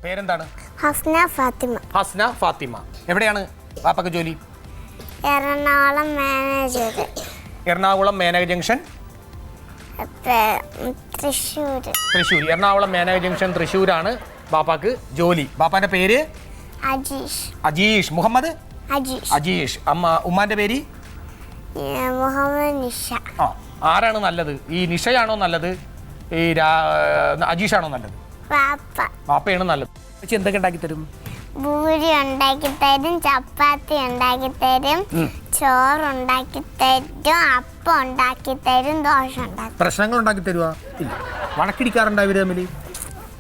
പേരെന്താണ്? ഹസ്ന ഫാത്തിമ. ഹസ്ന ഫാത്തിമ. എവിടെയാണ് വാപ്പക്ക് ജോലി? Ernakulam manager. Ernakulam Menaka junction Thrissur. Thrissur. Ernakulam Menaka junction തൃശ്ശൂരാണ് ബാപ്പാക്ക് ജോലി. ബാപ്പാന്റെ പേര് അജീഷ്. അജീഷ് മുഹമ്മദ് അജീഷ്. അജീഷ്. ഉമ്മാന്റെ പേര് മുഹമ്മദ് നിഷ. ആ, ആരാണ് നല്ലത്? ഈ നിഷയാണോ നല്ലത്, ഈ അജീഷാണോ നല്ലത്? പാപ്പ. പാപ്പയാണ് നല്ലത്. എന്തൊക്കെ ഉണ്ടാക്കി തരും? പൂരി ഉണ്ടാക്കി തരും, ചപ്പാത്തി ഉണ്ടാക്കി തരും, ചോറുണ്ടാക്കി തരും, അപ്പം ഉണ്ടാക്കി തരും, ദോശ ഉണ്ടാക്കി. പ്രശ്നങ്ങൾ ഉണ്ടാക്കി തരുവാ? ഇല്ല. വഴക്കിടിക്കാറുണ്ടോ ഇവര് തമ്മിൽ?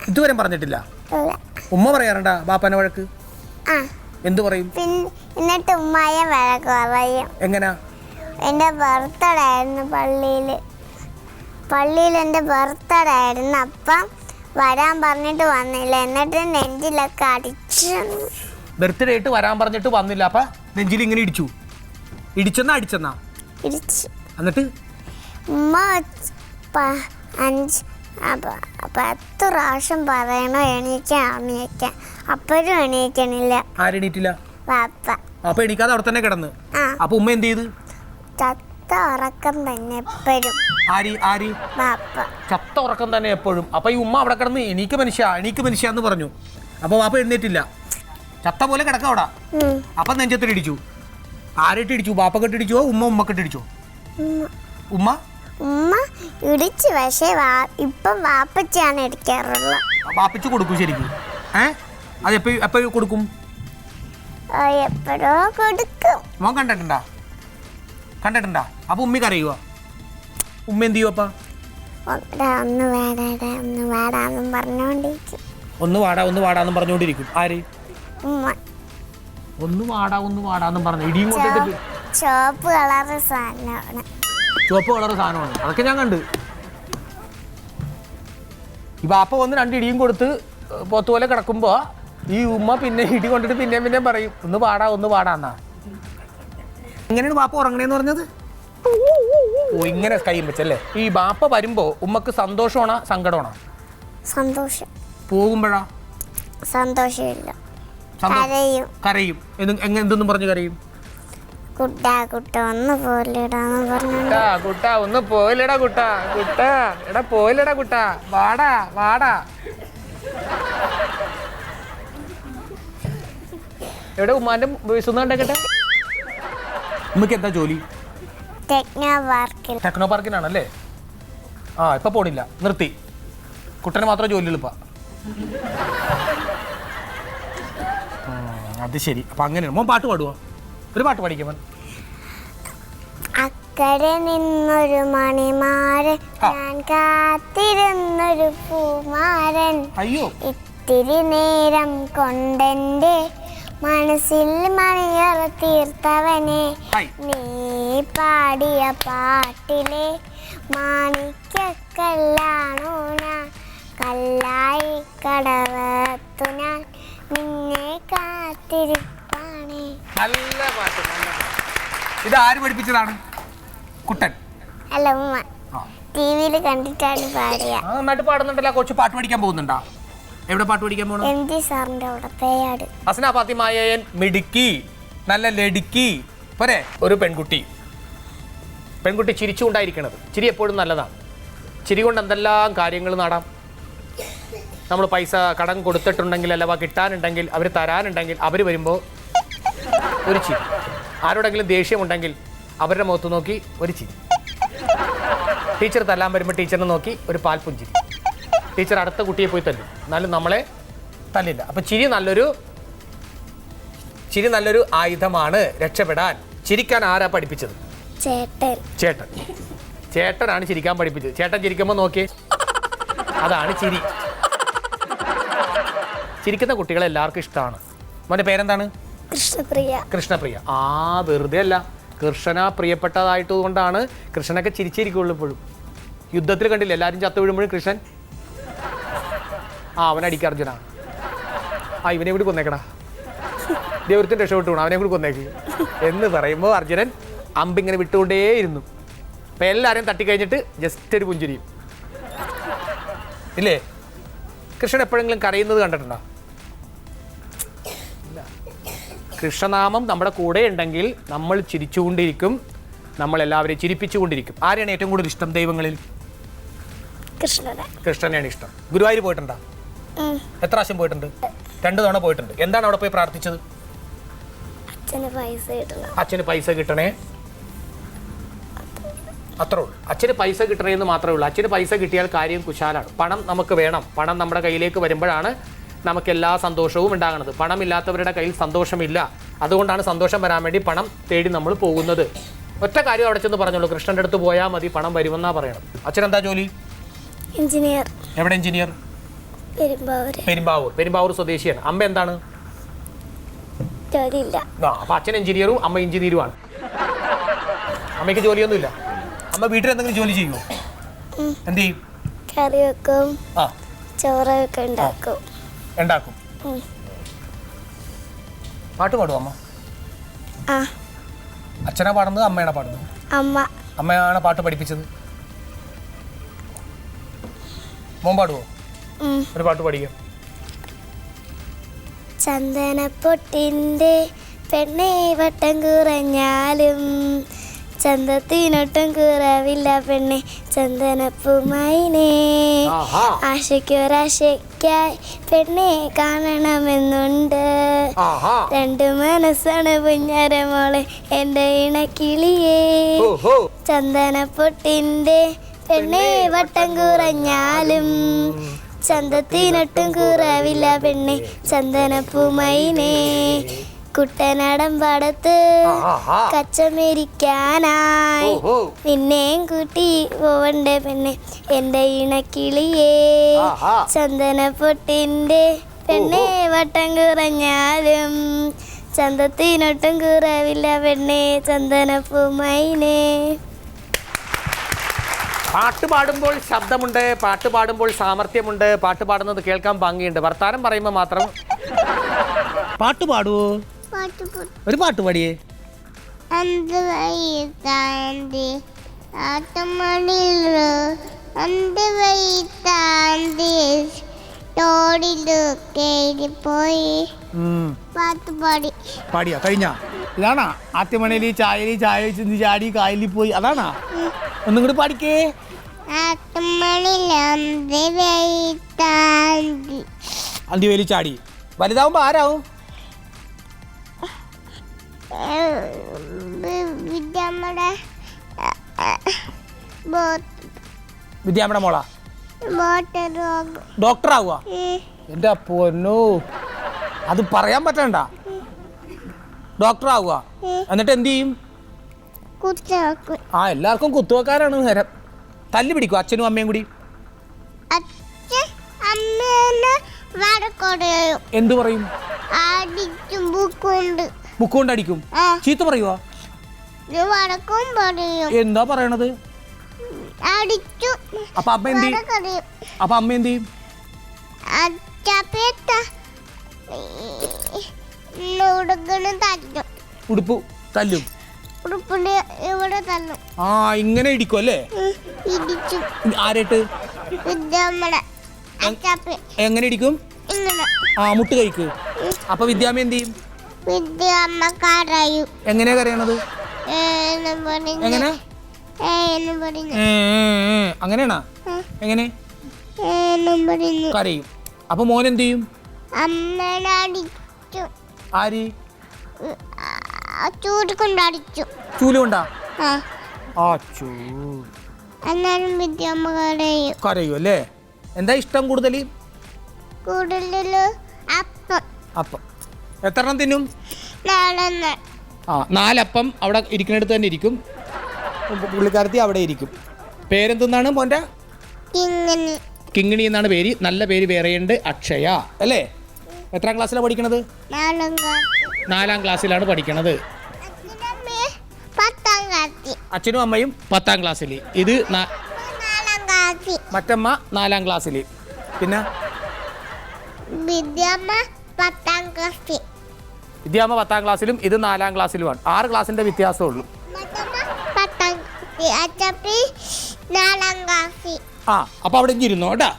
ഇതുവരെ പറഞ്ഞിട്ടില്ല. ഉമ്മ പറയാറുണ്ടാ ബാപ്പാന്റെ വഴക്ക്? ആ. എന്തു പറയും? എന്നിട്ട് ഉമ്മായ വഴക്ക് പറയും. എങ്ങനാ? എൻ്റെ ബർത്ത്ഡേ ആയിരുന്നു പള്ളിയിൽ എൻ്റെ ബർത്ത്ഡേ ആയിരുന്നു. അപ്പം വരാൻ പറഞ്ഞിട്ട് വന്നില്ല, എന്നിട്ട് നെഞ്ചിലൊക്കെ അടിച്ചു. ബർത്ത്ഡേ ആയിട്ട് വരാൻ പറഞ്ഞിട്ട് വന്നില്ല, അപ്പൊ നെഞ്ചിൽ ഇങ്ങനെ ഇടിച്ചു. ഇടിച്ചെന്നാ അടിച്ചെന്നാ? ഇടിച്ചു. എന്നിട്ട് ഉമ്മ 10 പ്രാവശ്യം പറയണോ എണീക്കാൻ, അപ്പോഴും എണീക്കണില്ല. ആരെണീറ്റില്ല? പാപ്പ. അപ്പൊ എണീക്കാതെ അവിടെ തന്നെ കിടന്ന്. അപ്പൊ ഉമ്മ എന്ത് ചെയ്ത്? ചത്ത ഉറക്കം തന്നെ എപ്പോഴും. ആര്? പാപ്പ. ചത്ത ഉറക്കം തന്നെ എപ്പോഴും. അപ്പൊ ഈ ഉമ്മ അവിടെ കിടന്ന് എണീക്ക് മനുഷ്യ എന്ന് പറഞ്ഞു. അപ്പൊ വാപ്പ എഴുന്നേറ്റില്ല, ചത്ത പോലെ കിടക്ക അവിടെ. അപ്പൊ നെഞ്ചത്തിൽ ഇടിച്ചു. ആരായിട്ട് ഇടിച്ചു? ബാപ്പക്കെട്ട് ഇടിച്ചോ ഉമ്മക്കെട്ട് ഇടിച്ചോ? ഉമ്മ ഇടിച്ചു, പക്ഷേ ഇപ്പം വാപ്പച്ചാണ് ഇടിക്കാറുള്ളത്. വാപ്പച്ചു കൊടുക്കും ശരിക്കും? അത് എപ്പോഴും കൊടുക്കും? എപ്പോഴോ കൊടുക്കും. മോൻ കണ്ടിട്ടുണ്ടാ? അപ്പൊ ഉമ്മി കരയുവാ? ഉമ്മ എന്ത് ചെയ്യുവപ്പാ? ഒന്ന് വേടാന്നും പറഞ്ഞോണ്ടിരിക്കും. ഒന്ന് വാടാന്നും പറഞ്ഞോണ്ടിരിക്കും. ആര്? ഉമ്മ. ഒന്ന് വാടാന്നും പറഞ്ഞു ഇടിയും കൊണ്ടിട്ട്. ചുവപ്പ് കളറ് സാധനമാണ്. ചുവപ്പ് കളറ് സാധനമാണ്. അതൊക്കെ ഞാൻ കണ്ട്. ഈ ബാപ്പ വന്ന് 2 ഇടിയും കൊടുത്ത് പോത്തുപോലെ കിടക്കുമ്പോ ഈ ഉമ്മ പിന്നെ ഇടി കൊണ്ടിട്ട് പിന്നെയും പറയും ഒന്ന് വാടാന്നാ. എങ്ങനെയാണ് ബാപ്പ ഉറങ്ങണേന്ന് പറഞ്ഞത്? ഓ, ഇങ്ങനെ കൈയും വെച്ചല്ലേ. ഈ ബാപ്പ വരുമ്പോ ഉമ്മക്ക് സന്തോഷമാണോ സങ്കടമാണോ? സന്തോഷം. പോകുമ്പോഴാ? സന്തോഷമില്ല, കരയും. എന്തൊന്നും പറഞ്ഞു കരയും? കുട്ട ഒന്ന് പോയില്ലടാന്ന് പറഞ്ഞു. ഒന്ന് പോയില്ലടാ എടാ പോയില്ലടാ വാടാ. എവിടെ ഉമ്മാന്റെ വയസ്സൊന്നും കണ്ടേക്കട്ടെ. ഉമ്മക്ക് എന്താ ജോലി? ടെക്നോ പാർക്കിനാണല്ലേ? ഇപ്പൊ പോണില്ല, നിർത്തി. കുട്ടന് മാത്രമേ ജോലിയുള്ളൂ ഇപ്പൊ. അത് ശരി. അപ്പൊ അങ്ങനെയാണ്. മോൻ പാട്ട് പാടുവോ? ഒരു പാട്ട് പാടിക്കാൻ. അക്കരെ നിന്നൊരു മണിമാരൻ, ഞാൻ കാത്തിരുന്നൊരു പൂമാരൻ, അയ്യോ ഇത്തിരി നേരം കൊണ്ടെന്റെ മനസ്സിൽ മണിയറ തീർത്തവനെ, നീ പാടിയ പാട്ടിലെ മാണിക്കല്ലാണോ ഞാൻ, കല്ലായി കടവത്തു ഞാൻ നിന്നെ കാത്തിരിപ്പാണേ. നല്ല പാട്ട്. ഇത് ആര് പഠിപ്പിച്ചതാണ്? കുട്ടൻ? അല്ല, ഉമ്മ. ടിവിയിൽ കണ്ടിട്ടാണ് പാടിയ. നന്നായിട്ട് പാടുന്നുണ്ടല്ലോ. കൊച്ചു പാട്ട് പഠിക്കാൻ പോകുന്നുണ്ടോ? എവിടെ പാട്ട് പഠിക്കാൻ പോകണം? MD സാറിന്റെ അവിടെ, പേയാട്. ഹസ്ന ഫാത്തിമയൻ മിടുക്കി, നല്ല ലടുക്കി പോരെ. ഒരു പെൺകുട്ടി ചിരിച്ചുകൊണ്ടായിരിക്കണത്. ചിരി എപ്പോഴും നല്ലതാണ്. ചിരി കൊണ്ട് എന്തെല്ലാം കാര്യങ്ങൾ നേടാം. നമ്മൾ പൈസ കടം കൊടുത്തിട്ടുണ്ടെങ്കിൽ അല്ല കിട്ടാനുണ്ടെങ്കിൽ, അവർ തരാനുണ്ടെങ്കിൽ, അവർ വരുമ്പോൾ ഒരു ചിരി. ആരോടെങ്കിലും ദേഷ്യമുണ്ടെങ്കിൽ അവരുടെ മുഖത്ത് നോക്കി ഒരു ചിരി. ടീച്ചർ തല്ലാൻ വരുമ്പോൾ ടീച്ചറിനെ നോക്കി ഒരു പാൽപ്പുഞ്ചിരി. ടീച്ചർ അടുത്ത കുട്ടിയെ പോയി തല്ലും, എന്നാലും നമ്മളെ തല്ലില്ല. അപ്പം ചിരി നല്ലൊരു ആയുധമാണ് രക്ഷപ്പെടാൻ. ചിരിക്കാൻ ആരാ പഠിപ്പിച്ചത്? ചേട്ടനാണ് ചിരിക്കാൻ പഠിപ്പിച്ചത്. ചേട്ടൻ ചിരിക്കുമ്പോൾ നോക്കിയേ, അതാണ് ചിരി. ചിരിക്കുന്ന കുട്ടികളെ എല്ലാവർക്കും ഇഷ്ടമാണ്. മോൻ്റെ പേരെന്താണ്? കൃഷ്ണപ്രിയ. വെറുതെ അല്ല, കൃഷ്ണന പ്രിയപ്പെട്ടതായിട്ട് കൊണ്ടാണ്. കൃഷ്ണനൊക്കെ ചിരിച്ചിരിക്കുള്ളൂ എപ്പോഴും. യുദ്ധത്തിൽ കണ്ടില്ല എല്ലാവരും ചത്തു വീഴുമ്പോഴും കൃഷ്ണൻ അവനടിക്കുക അർജുന. ഇവനെ കൂടി കൊന്നേക്കടാ, ദൈവത്തിന് രക്ഷപ്പെട്ടു പോകണം, അവനെ കൂടി കൊന്നേക്ക് എന്ന് പറയുമ്പോൾ അർജുനൻ അമ്പിങ്ങനെ വിട്ടുകൊണ്ടേയിരുന്നു. അപ്പം എല്ലാവരെയും തട്ടിക്കഴിഞ്ഞിട്ട് ജസ്റ്റ് ഒരു പുഞ്ചിരിയും ഇല്ലേ? കൃഷ്ണൻ എപ്പോഴെങ്കിലും കരയുന്നത് കണ്ടിട്ടുണ്ടോ? കൃഷ്ണനാമം നമ്മുടെ കൂടെ ഉണ്ടെങ്കിൽ നമ്മൾ ചിരിച്ചുകൊണ്ടിരിക്കും, നമ്മളെല്ലാവരെയും ചിരിപ്പിച്ചുകൊണ്ടിരിക്കും. ആരെയാണ് ഏറ്റവും കൂടുതൽ ഇഷ്ടം ദൈവങ്ങളിൽ? കൃഷ്ണനെയാണ് ഇഷ്ടം. ഗുരുവായൂർ പോയിട്ടുണ്ടോ? എത്ര പ്രാവശ്യം പോയിട്ടുണ്ട്? 2 തവണ പോയിട്ടുണ്ട്. എന്താണ് അവിടെ പോയി പ്രാർത്ഥിച്ചത്? അച്ഛന് പൈസ കിട്ടണേ, അത്രേ ഉള്ളൂ. അച്ഛന് പൈസ കിട്ടണേ എന്ന് മാത്രമേ ഉള്ളൂ. അച്ഛന് പൈസ കിട്ടിയാൽ കാര്യം കുശാലാണ്. പണം നമുക്ക് വേണം. പണം നമ്മുടെ കയ്യിലേക്ക് വരുമ്പോഴാണ് നമുക്ക് എല്ലാ സന്തോഷവും ഉണ്ടാകുന്നത്. പണമില്ലാത്തവരുടെ കയ്യിൽ സന്തോഷമില്ല. അതുകൊണ്ടാണ് സന്തോഷം വരാൻ വേണ്ടി പണം തേടി നമ്മൾ പോകുന്നത്. ഒറ്റ കാര്യം അവിടെ ചെന്ന് പറഞ്ഞോളൂ, കൃഷ്ണൻ്റെ അടുത്ത് പോയാൽ മതി, പണം വരുമെന്നാ പറയണം. അച്ഛൻ എന്താ ജോലി? എഞ്ചിനീയർ. എവിടെ എഞ്ചിനീയർ? പെരുമ്പാവൂർ സ്വദേശിയാണ്. അമ്മ എന്താണ്? അപ്പൊ അച്ഛൻ എഞ്ചിനീയറും അമ്മ എഞ്ചിനീയറുമാണ്. അമ്മയ്ക്ക് ജോലിയൊന്നുമില്ല. അമ്മ വീട്ടിൽ എന്തെങ്കിലും ജോലി ചെയ്യുമോ? എന്ത് ചെയ്യും? കറി വെക്കും, ചോറൊക്കെ ഉണ്ടാക്കും. പാട്ട് പാടുമോ അമ്മ? അച്ഛനാ പാടുന്നത്, അമ്മയാണോ പാടുന്നത്? അമ്മയാണ് പാട്ട് പഠിപ്പിച്ചത്. മോൻ പാടുവോ? ഒരു പാട്ട് പഠിക്കാം. ചന്ദനപ്പൊട്ടിൻ്റെ പെണ്ണേ വട്ടം കുറഞ്ഞാലും ചന്തത്തിനൊട്ടും കുറവില്ല പെണ്ണെ ചന്ദനപ്പൂമൈനേ. ആശയ്ക്കൊരാശയ്ക്കായി പെണ്ണെ കാണണമെന്നുണ്ട്. 2 മനസ്സാണ് പുഞ്ഞരമോളെ എൻ്റെ ഇണക്കിളിയേ. ചന്ദനപ്പൊട്ടിൻ്റെ പെണ്ണെ വട്ടം കുറഞ്ഞാലും ചന്തത്തിനൊട്ടും കുറവില്ല പെണ്ണെ ചന്ദനപ്പൂമൈനേ. കുട്ടനാടൻ പാടത്ത് കച്ചമേരിക്കാനായി നിന്നെയും കൂട്ടി പോവണ്ടേ പെണ്ണെ എൻ്റെ ഇണക്കിളിയേ. ചന്ദനപ്പൊട്ടിൻ്റെ പെണ്ണെ വട്ടം കുറഞ്ഞാലും ചന്തത്തിനൊട്ടും കുറവില്ല പെണ്ണെ ചന്ദനപ്പൂമൈനേ. പാട്ട് പാടുമ്പോൾ ശബ്ദമുണ്ട്, പാട്ട് പാടുമ്പോൾ സാമർഥ്യമുണ്ട്, പാട്ട് പാടുന്നത് കേൾക്കാൻ ഭംഗിയുണ്ട്. വർത്താനം പറയുമ്പോൾ മാത്രം. പാട്ട് പാടുവോ? ഒരു പാട്ട് പാടിയേ. പാടിയാ കഴിഞ്ഞ? ഇതാണാ ആറ്റുമണയിൽ ചായ വെച്ച് ചാടി കായലിൽ പോയി, അതാണാ? ഒന്നും കൂടി പാടിക്കേ. അന്തിവേലി ചാടി. വലുതാവുമ്പോ ആരാവും? വിദ്യാമ്മയുടെ മോളാ? ഡോക്ടർ ആവുക? എന്റെ പൊന്നോ, അത് പറയാൻ പറ്റണ്ട. ഡോക്ടർ ആവുക, എന്നിട്ട് എന്ത് ചെയ്യും? എല്ലാവർക്കും കുത്തുവെക്കാനാണ് നേരം. തല്ലി പിടിക്കും അച്ഛനും അമ്മയും കൂടി? എന്തു പറയും? ബുക്ക് കൊണ്ട് അടിക്കും. ചീത്ത പറയുവാ? എന്താ പറയണത്? അപ്പൊ അമ്മ എന്ത് ചെയ്യും? ഉടുപ്പ് തല്ലും? ഇങ്ങനെ ഇടിക്കും അല്ലേ? ആരായിട്ട്? എങ്ങനെ ഇടിക്കും? മുട്ട് കഴിക്ക്. അപ്പൊ വിദ്യാമ്മ എന്ത് ചെയ്യും? എങ്ങനെയാ കരയണത്? എങ്ങനെ? അങ്ങനെയാണോ? എങ്ങനെ കരയും? അപ്പൊ മോൻ എന്ത് ചെയ്യും? ആര്? ചൂല് കൊണ്ടാ? കരയും അല്ലേ? എന്താ ഇഷ്ടം കൂടുതൽ? അപ്പം. എത്ര എണ്ണം തിന്നും? 4 അപ്പം അവിടെ ഇരിക്കുന്നിടത്ത് തന്നെ ഇരിക്കും. പുള്ളിക്കാരത്തി അവിടെ ഇരിക്കും. പേരെന്തെന്നാണ് മോൻ്റെ? കിങ്ങിണി എന്നാണ് പേര്. നല്ല പേര് വേറെയുണ്ട്, അക്ഷയ അല്ലേ? എത്രാം ക്ലാസ്സിലാണ് പഠിക്കണത്? 4ാം ക്ലാസ്സിലാണ് പഠിക്കണത്. അച്ഛനും അമ്മയും 10ാം ക്ലാസ്സിൽ. ഇത് മറ്റമ്മ 4ാം ക്ലാസ്സിൽ. പിന്നെ വിദ്യാമ്മ 10ാം ക്ലാസ്സിലും ഇത് 4ാം ക്ലാസ്സിലുമാണ്. 6 ക്ലാസ്സിന്റെ വ്യത്യാസമേ ഉള്ളൂ. അപ്പൊ അവിടെ ഇരുന്നോ കേട്ടാ.